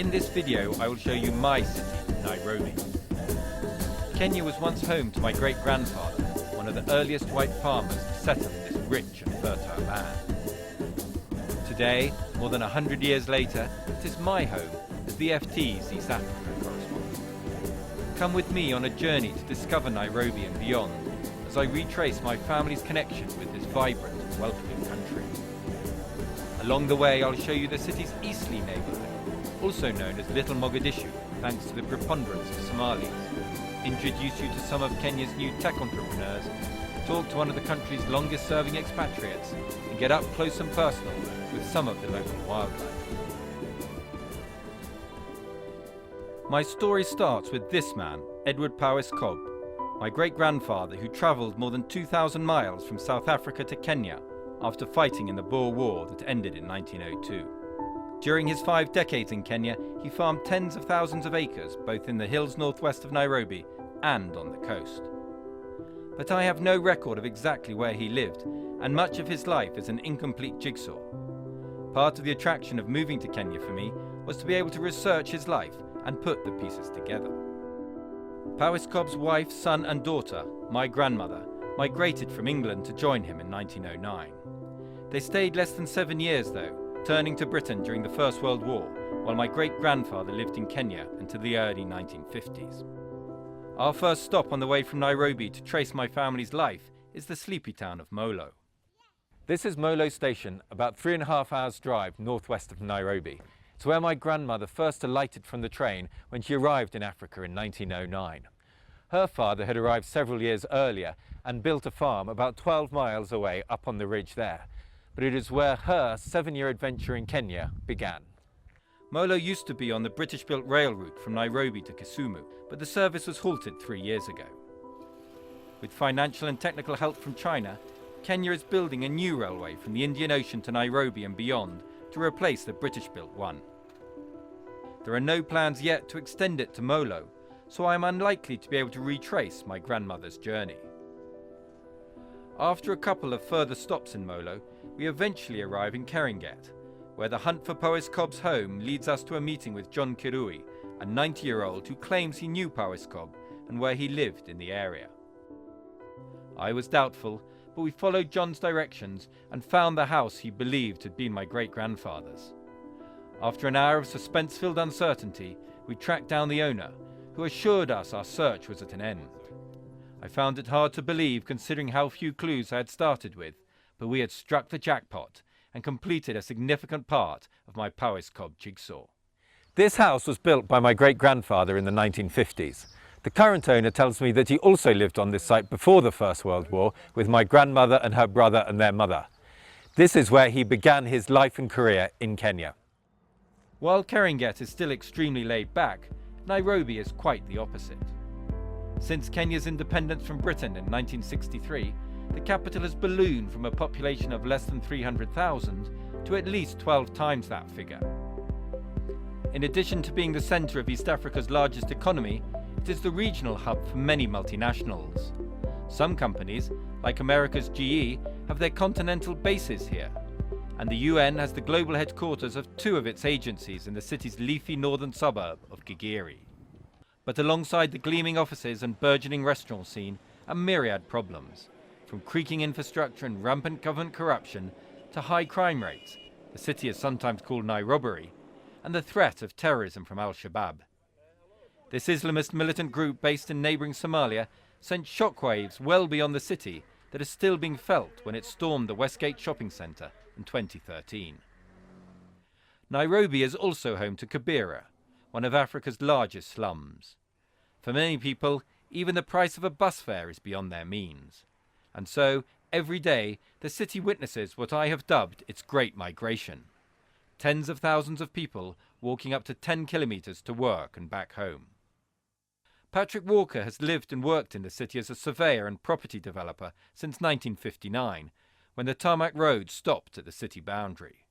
In this video, I will show you my city, Nairobi. Kenya was once home to my great-grandfather, one of the earliest white farmers to settle in this rich and fertile land. Today, more than 100 years later, it is my home as the FT's East Africa correspondent. Come with me on a journey to discover Nairobi and beyond, as I retrace my family's connection with this vibrant and welcoming country. Along the way, I'll show you the city's easterly neighbourhood, also known as Little Mogadishu, thanks to the preponderance of Somalis, introduce you to some of Kenya's new tech entrepreneurs, talk to one of the country's longest-serving expatriates, and get up close and personal with some of the local wildlife. My story starts with this man, Edward Powys Cobb, my great-grandfather who travelled more than 2,000 miles from South Africa to Kenya after fighting in the Boer War that ended in 1902. During his 5 decades in Kenya, he farmed tens of thousands of acres, both in the hills northwest of Nairobi and on the coast. But I have no record of exactly where he lived, and much of his life is an incomplete jigsaw. Part of the attraction of moving to Kenya for me was to be able to research his life and put the pieces together. Powys Cobb's wife, son and daughter, my grandmother, migrated from England to join him in 1909. They stayed less than 7 years though, turning to Britain during the First World War, while my great-grandfather lived in Kenya until the early 1950s. Our first stop on the way from Nairobi to trace my family's life is the sleepy town of Molo. This is Molo Station, about 3.5 hours drive northwest of Nairobi. It's where my grandmother first alighted from the train when she arrived in Africa in 1909. Her father had arrived several years earlier and built a farm about 12 miles away up on the ridge there. But it is where her 7-year adventure in Kenya began. Molo used to be on the British-built rail route from Nairobi to Kisumu, but the service was halted 3 years ago. With financial and technical help from China, Kenya is building a new railway from the Indian Ocean to Nairobi and beyond to replace the British-built one. There are no plans yet to extend it to Molo, so I am unlikely to be able to retrace my grandmother's journey. After a couple of further stops in Molo, we eventually arrive in Keringet, where the hunt for Powys Cobb's home leads us to a meeting with John Kirui, a 90-year-old who claims he knew Powys Cobb and where he lived in the area. I was doubtful, but we followed John's directions and found the house he believed had been my great-grandfather's. After an hour of suspense-filled uncertainty, we tracked down the owner, who assured us our search was at an end. I found it hard to believe considering how few clues I had started with, but we had struck the jackpot and completed a significant part of my Powys Cobb jigsaw. This house was built by my great-grandfather in the 1950s. The current owner tells me that he also lived on this site before the First World War with my grandmother and her brother and their mother. This is where he began his life and career in Kenya. While Keringet is still extremely laid back, Nairobi is quite the opposite. Since Kenya's independence from Britain in 1963, the capital has ballooned from a population of less than 300,000 to at least 12 times that figure. In addition to being the centre of East Africa's largest economy, it is the regional hub for many multinationals. Some companies, like America's GE, have their continental bases here, and the UN has the global headquarters of 2 of its agencies in the city's leafy northern suburb of Gigiri. But alongside the gleaming offices and burgeoning restaurant scene are myriad problems, from creaking infrastructure and rampant government corruption to high crime rates, the city is sometimes called Nairobi, and the threat of terrorism from Al-Shabaab. This Islamist militant group based in neighbouring Somalia sent shockwaves well beyond the city that are still being felt when it stormed the Westgate shopping centre in 2013. Nairobi is also home to Kibera, one of Africa's largest slums. For many people, even the price of a bus fare is beyond their means. And so, every day, the city witnesses what I have dubbed its Great Migration. Tens of thousands of people walking up to 10 kilometres to work and back home. Patrick Walker has lived and worked in the city as a surveyor and property developer since 1959, when the tarmac road stopped at the city boundary.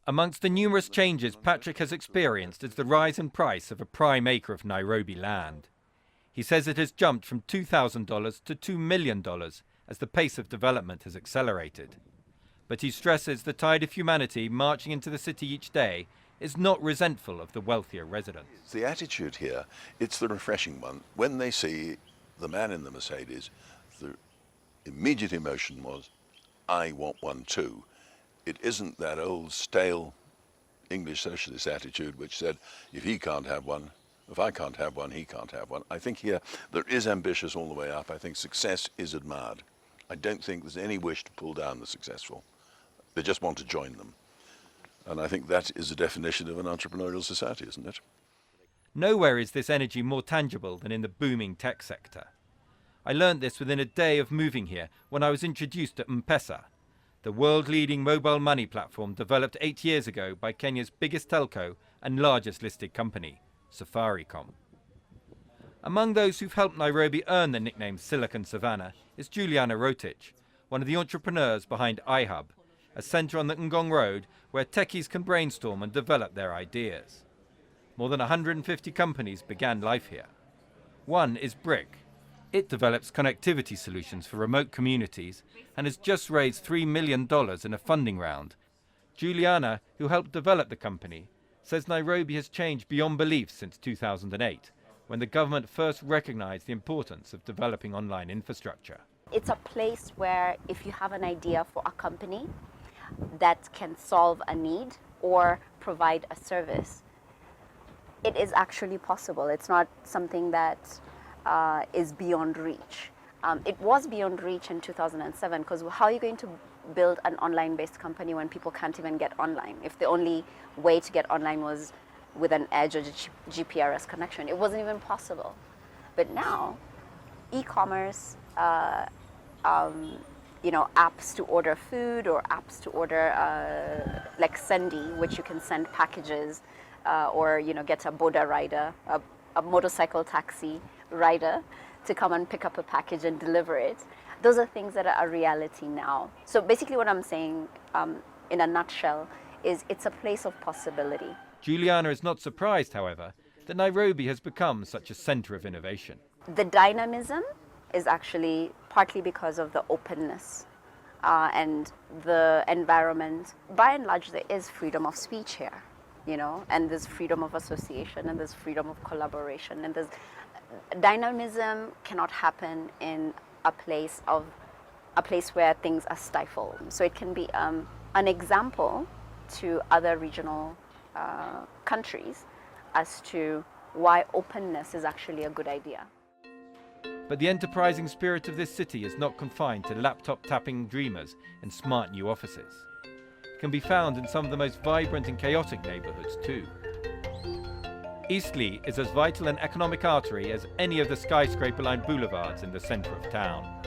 Amongst the numerous changes Patrick has experienced is the rise in price of a prime acre of Nairobi land. He says it has jumped from $2,000 to $2 million as the pace of development has accelerated. But he stresses the tide of humanity marching into the city each day is not resentful of the wealthier residents. The attitude here, it's the refreshing one. When they see the man in the Mercedes, the immediate emotion was, I want one too. It isn't that old stale English socialist attitude which said, if he can't have one, if I can't have one, he can't have one. I think here there is ambitious all the way up. I think success is admired. I don't think there's any wish to pull down the successful. They just want to join them. And I think that is the definition of an entrepreneurial society, isn't it? Nowhere is this energy more tangible than in the booming tech sector. I learned this within a day of moving here when I was introduced to M-Pesa, the world-leading mobile money platform developed 8 years ago by Kenya's biggest telco and largest listed company, Safaricom. Among those who've helped Nairobi earn the nickname Silicon Savannah is Juliana Rotich, one of the entrepreneurs behind iHub, a centre on the Ngong Road where techies can brainstorm and develop their ideas. More than 150 companies began life here. One is Brick. It develops connectivity solutions for remote communities and has just raised $3 million in a funding round. Juliana, who helped develop the company, says Nairobi has changed beyond belief since 2008, when the government first recognized the importance of developing online infrastructure. It's a place where if you have an idea for a company that can solve a need or provide a service, it is actually possible. It's not something that is beyond reach. It was beyond reach in 2007 because how are you going to build an online-based company when people can't even get online? If the only way to get online was with an edge or GPRS connection, it wasn't even possible. But now, e-commerce, apps to order food or apps to order like Sendi, which you can send packages or get a boda rider, a motorcycle taxi rider to come and pick up a package and deliver it. Those are things that are a reality now. So basically what I'm saying in a nutshell is it's a place of possibility. Juliana is not surprised, however, that Nairobi has become such a centre of innovation. The dynamism is actually partly because of the openness and the environment. By and large, there is freedom of speech here, and there's freedom of association and there's freedom of collaboration. And there's dynamism cannot happen in a place where things are stifled. So it can be an example to other regional countries as to why openness is actually a good idea. But the enterprising spirit of this city is not confined to laptop-tapping dreamers and smart new offices. It can be found in some of the most vibrant and chaotic neighbourhoods too. Eastleigh is as vital an economic artery as any of the skyscraper-lined boulevards in the centre of town.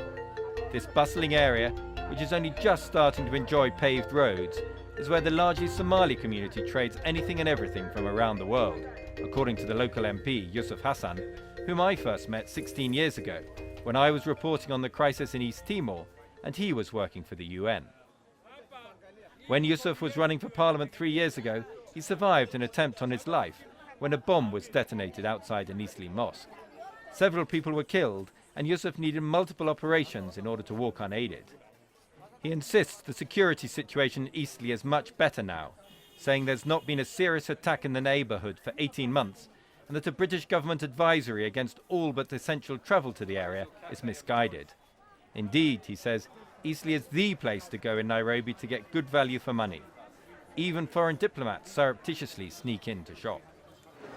This bustling area, which is only just starting to enjoy paved roads, is where the largely Somali community trades anything and everything from around the world, according to the local MP, Yusuf Hassan, whom I first met 16 years ago, when I was reporting on the crisis in East Timor, and he was working for the UN. When Yusuf was running for Parliament 3 years ago, he survived an attempt on his life when a bomb was detonated outside an Eastleigh mosque. Several people were killed, and Yusuf needed multiple operations in order to walk unaided. He insists the security situation in Eastleigh is much better now, saying there's not been a serious attack in the neighbourhood for 18 months, and that a British government advisory against all but essential travel to the area is misguided. Indeed, he says, Eastleigh is the place to go in Nairobi to get good value for money. Even foreign diplomats surreptitiously sneak in to shop.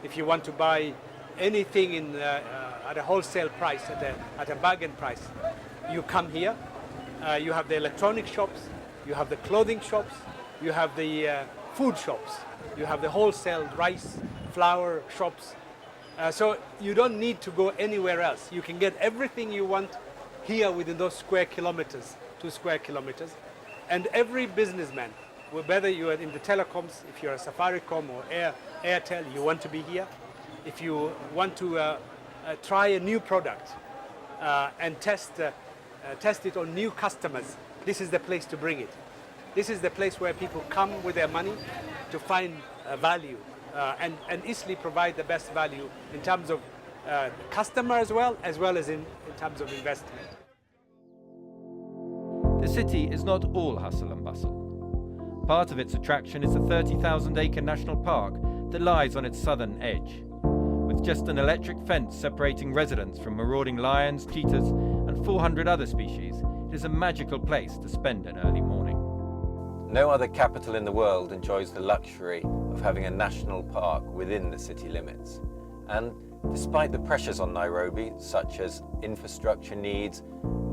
If you want to buy anything at a wholesale price, at a bargain price, you come here. You have the electronic shops, you have the clothing shops, you have the food shops, you have the wholesale rice, flour shops. So you don't need to go anywhere else. You can get everything you want here within those square kilometers, 2 square kilometers. And every businessman, whether you are in the telecoms, if you're a Safaricom or Airtel, you want to be here. If you want to try a new product and test it on new customers, this is the place to bring it. This is the place where people come with their money to find value. And Eastleigh provide the best value in terms of customer as well as in terms of investment. The city is not all hustle and bustle. Part of its attraction is the 30,000-acre national park that lies on its southern edge. With just an electric fence separating residents from marauding lions, cheetahs, and 400 other species, it is a magical place to spend an early morning. No other capital in the world enjoys the luxury of having a national park within the city limits. And despite the pressures on Nairobi, such as infrastructure needs,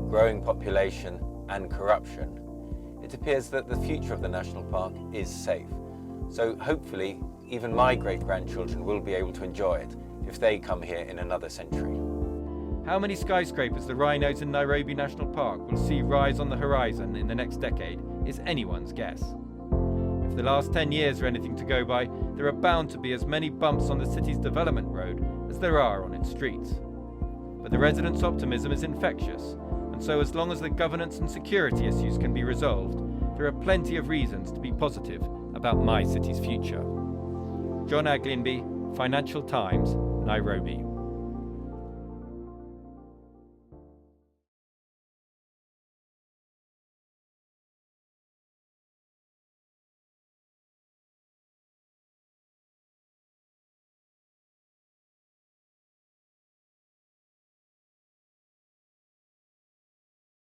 growing population, and corruption, it appears that the future of the national park is safe. So hopefully, even my great-grandchildren will be able to enjoy it if they come here in another century. How many skyscrapers the rhinos in Nairobi National Park will see rise on the horizon in the next decade is anyone's guess. If the last 10 years are anything to go by, there are bound to be as many bumps on the city's development road as there are on its streets. But the residents' optimism is infectious, and so as long as the governance and security issues can be resolved, there are plenty of reasons to be positive about my city's future. John Aglionby, Financial Times, Nairobi.